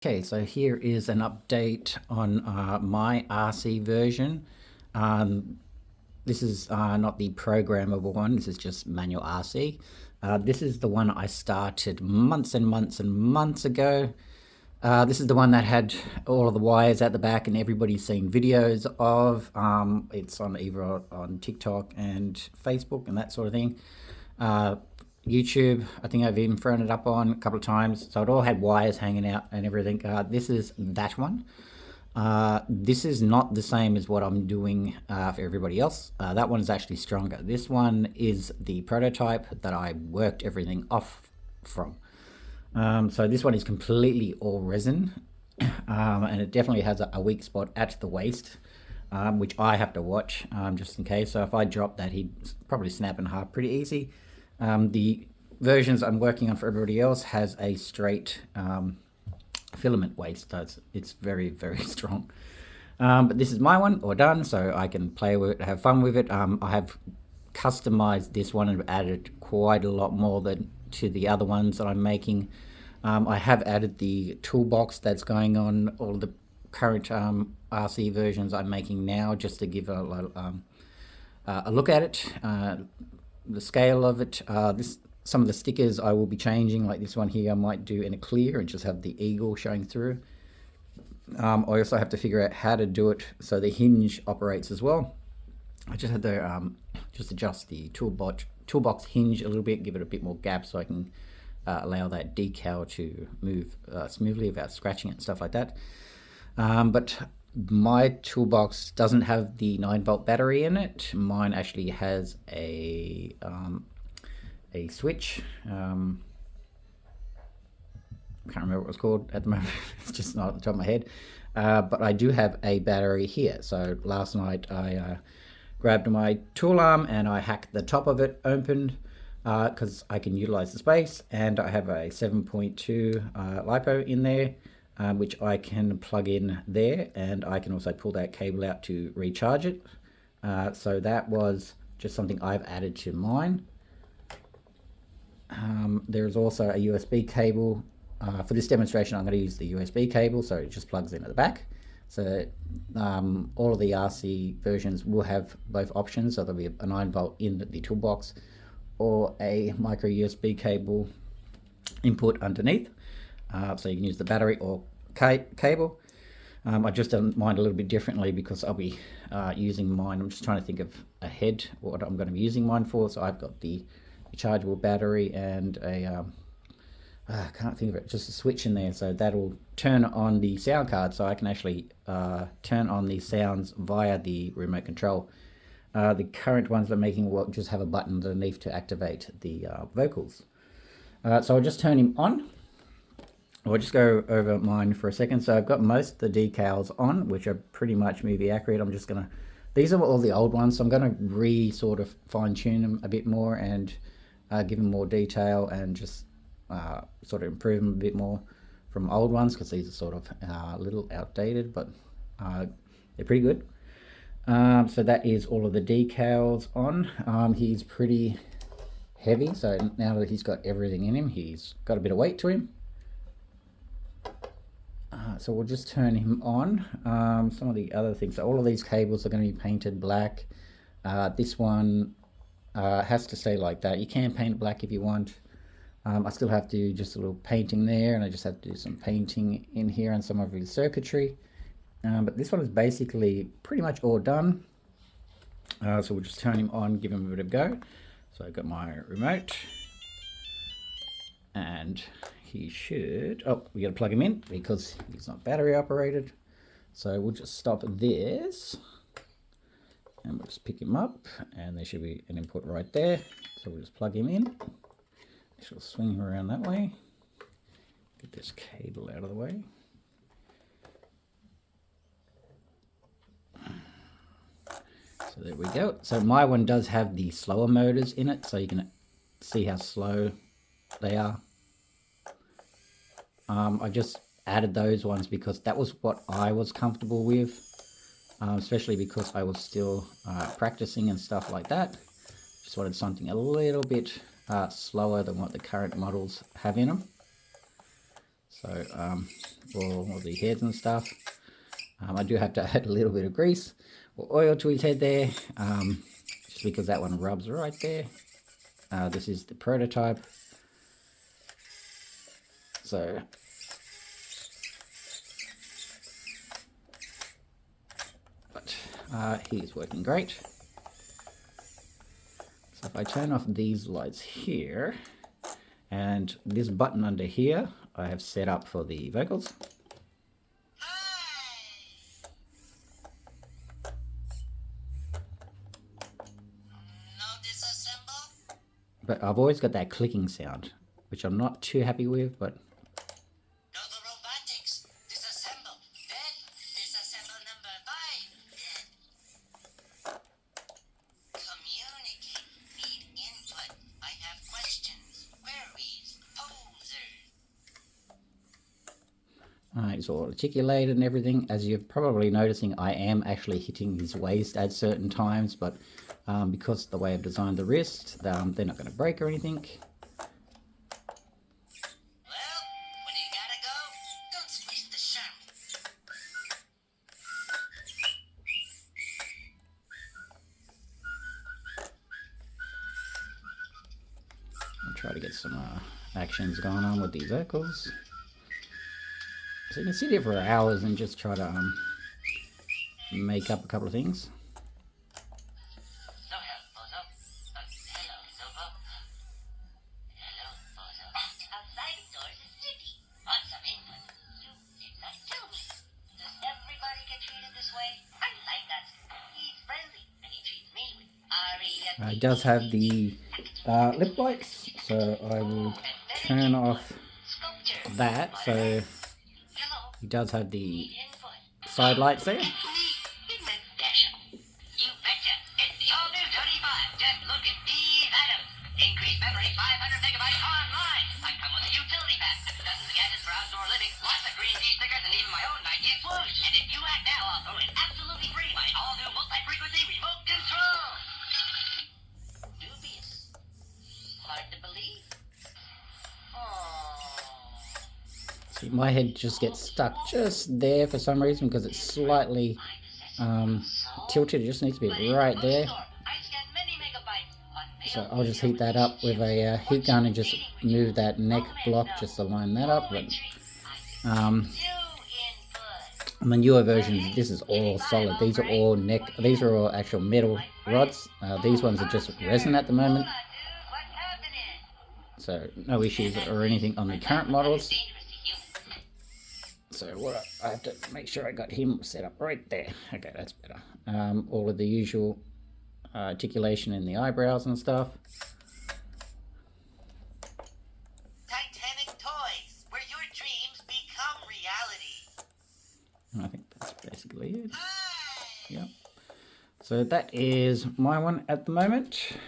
Okay, so here is an update on my RC version. This is not the programmable one, this is just manual RC. This is the one I started months and months and months ago. This is the one that had all of the wires at the back and everybody's seen videos of. It's on either on TikTok and Facebook and that sort of thing. YouTube, I think I've even thrown it up on a couple of times. So it all had wires hanging out and everything. This is that one. This is not the same as what I'm doing for everybody else. That one is actually stronger. This one is the prototype that I worked everything off from. So this one is completely all resin, and it definitely has a weak spot at the waist, which I have to watch just in case. So if I drop that, he'd probably snap in half pretty easy. The versions I'm working on for everybody else has a straight filament waist, so it's very, very strong. But this is my one, all done, so I can play with it, have fun with it. I have customized this one and added quite a lot more than to the other ones that I'm making. I have added the toolbox that's going on all the current RC versions I'm making now, just to give a look at it, the scale of it. Some of the stickers I will be changing, like this one here I might do in a clear and just have the eagle showing through. I also have to figure out how to do it so the hinge operates as well. I just had to just adjust the toolbox hinge a little bit, give it a bit more gap so I can allow that decal to move smoothly without scratching it and stuff like that. But my toolbox doesn't have the 9-volt battery in it. Mine actually has a switch. I can't remember what it was called at the moment. It's just not at the top of my head. But I do have a battery here. So last night I grabbed my tool arm and I hacked the top of it open because I can utilize the space, and I have a 7.2 LiPo in there, which I can plug in there, and I can also pull that cable out to recharge it. So that was just something I've added to mine. There's also a USB cable. For this demonstration I'm going to use the USB cable, so it just plugs in at the back. So all of the RC versions will have both options, so there'll be a 9-volt in the toolbox or a micro USB cable input underneath. So you can use the battery or cable. I just done mine a little bit differently because I'll be using mine. I'm just trying to think of ahead what I'm going to be using mine for. So I've got the rechargeable battery and a I can't think of it, just a switch in there, so that'll turn on the sound card, so I can actually turn on the sounds via the remote control. The current ones that I'm making will just have a button underneath to activate the vocals. So I'll just turn him on. I'll just go over mine for a second. So I've got most of the decals on, which are pretty much movie accurate. I'm just going to, these are all the old ones, so I'm going to sort of fine tune them a bit more and give them more detail and just sort of improve them a bit more from old ones, because these are sort of a little outdated, but they're pretty good. So that is all of the decals on. He's pretty heavy, so now that he's got everything in him, he's got a bit of weight to him. So we'll just turn him on. Some of the other things, so all of these cables are going to be painted black. This one has to stay like that. You can paint it black if you want. I still have to do just a little painting there, and I just have to do some painting in here and some of the circuitry. But this one is basically pretty much all done. So we'll just turn him on, give him a bit of a go. So I've got my remote, and he should, oh, we got to plug him in because he's not battery operated. So we'll just stop this, and we'll just pick him up, and there should be an input right there. So we'll just plug him in. She'll swing him around that way. Get this cable out of the way. So there we go. So my one does have the slower motors in it, so you can see how slow they are. I just added those ones because that was what I was comfortable with, especially because I was still practicing and stuff like that. Just wanted something a little bit slower than what the current models have in them. So all the heads and stuff. I do have to add a little bit of grease or oil to his head there, just because that one rubs right there. This is the prototype. So he's working great. So if I turn off these lights here, and this button under here I have set up for the vocals. But I've always got that clicking sound, which I'm not too happy with, but Nova Robotics, disassemble. Then disassemble number 5. Then communicate. Feed input. I have questions, queries, posers. he's all articulated and everything. As you're probably noticing, I am actually hitting his waist at certain times, but because of the way I've designed the wrist, they're not going to break or anything. Well, when you gotta go, don't squeeze the shark. I'll try to get some actions going on with these vocals. So you can sit here for hours and just try to make up a couple of things. No help, Bozo. Hello, Nova. Hello, Bozo. Outside the doors is Sticky. Want some input? You did not tell me. Does everybody get treated this way? I like that. He's friendly, and he treats me with Aria. It does have the lip lights, so I will turn off that. So he does have the side lights there. You betcha. It's the all-new 35. Just look at these items. Increased memory, 500 megabytes online. I come with a utility pack. Dozens of gadgets for outdoor living. Lots of green tea stickers and even my own Nike swoosh. And if you act now, I'll throw in absolutely free my all-new multi-frequency remote control. Dubious. Hard to believe. See, my head just gets stuck just there for some reason because it's slightly tilted. It just needs to be right there. So I'll just heat that up with a heat gun and just move that neck block just to line that up. But on the newer versions, this is all solid. These are all these are all actual metal rods. These ones are just resin at the moment. So no issues or anything on the current models. So what I have to make sure I got him set up right there. Okay, that's better. All of the usual articulation in the eyebrows and stuff. Titanic Toys, where your dreams become reality. I think that's basically it. Yep. So that is my one at the moment.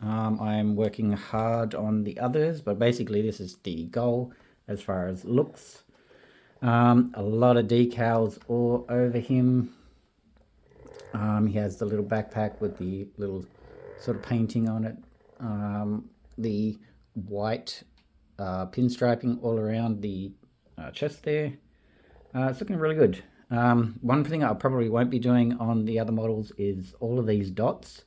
I'm working hard on the others, but basically this is the goal as far as looks. A lot of decals all over him. He has the little backpack with the little sort of painting on it. The white pinstriping all around the chest there. It's looking really good. One thing I probably won't be doing on the other models is all of these dots,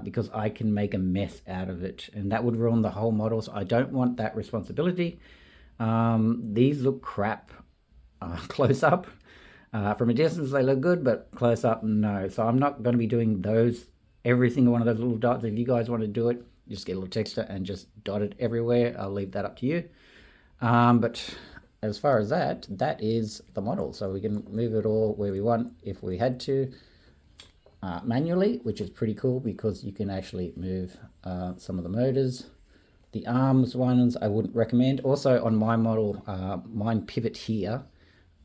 because I can make a mess out of it and that would ruin the whole model, so I don't want that responsibility. These look crap close up. From a distance they look good, but close up no. So I'm not going to be doing those, every single one of those little dots. If you guys want to do it, just get a little texture and just dot it everywhere. I'll leave that up to you. But as far as that is the model. So we can move it all where we want if we had to, manually, which is pretty cool because you can actually move some of the motors. The arms ones I wouldn't recommend. Also on my model, mine pivot here.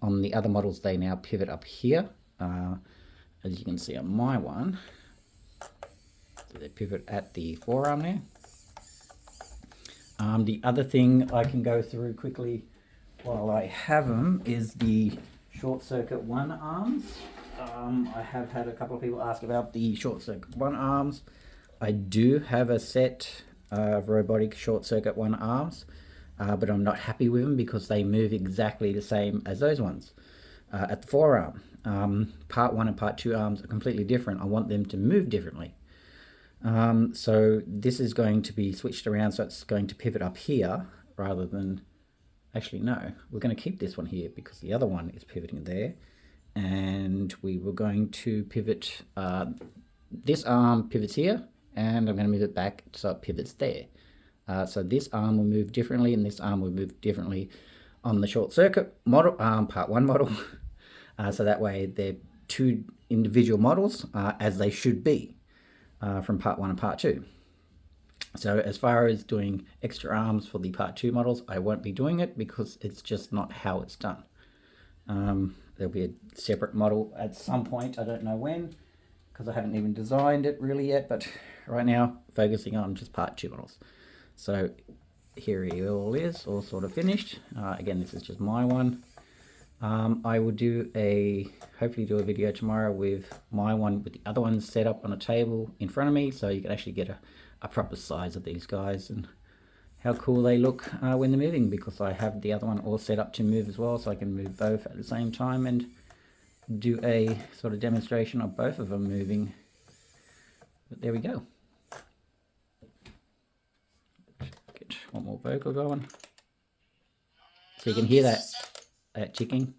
On the other models, they now pivot up here, as you can see on my one. So they pivot at the forearm there. The other thing I can go through quickly while I have them is the short circuit 1 arms. I have had a couple of people ask about the short circuit 1 arms. I do have a set of robotic short circuit 1 arms. but I'm not happy with them because they move exactly the same as those ones. At the forearm, part 1 and part 2 arms are completely different. I want them to move differently. So this is going to be switched around, so it's going to pivot up here rather than, actually no, we're going to keep this one here because the other one is pivoting there, and we were going to pivot, this arm pivots here, and I'm going to move it back so it pivots there. So this arm will move differently and this arm will move differently on the short circuit model, part 1 model. So that way they're 2 individual models, as they should be, from part 1 and part 2. So as far as doing extra arms for the part 2 models, I won't be doing it because it's just not how it's done. There'll be a separate model at some point, I don't know when, because I haven't even designed it really yet, but right now focusing on just part 2 models. So here it all is, all sort of finished. Again, this is just my one. I will hopefully do a video tomorrow with my one with the other ones set up on a table in front of me, so you can actually get a proper size of these guys and how cool they look when they're moving, because I have the other one all set up to move as well, so I can move both at the same time and do a sort of demonstration of both of them moving. But there we go. Get one more vocal going so you can hear that ticking.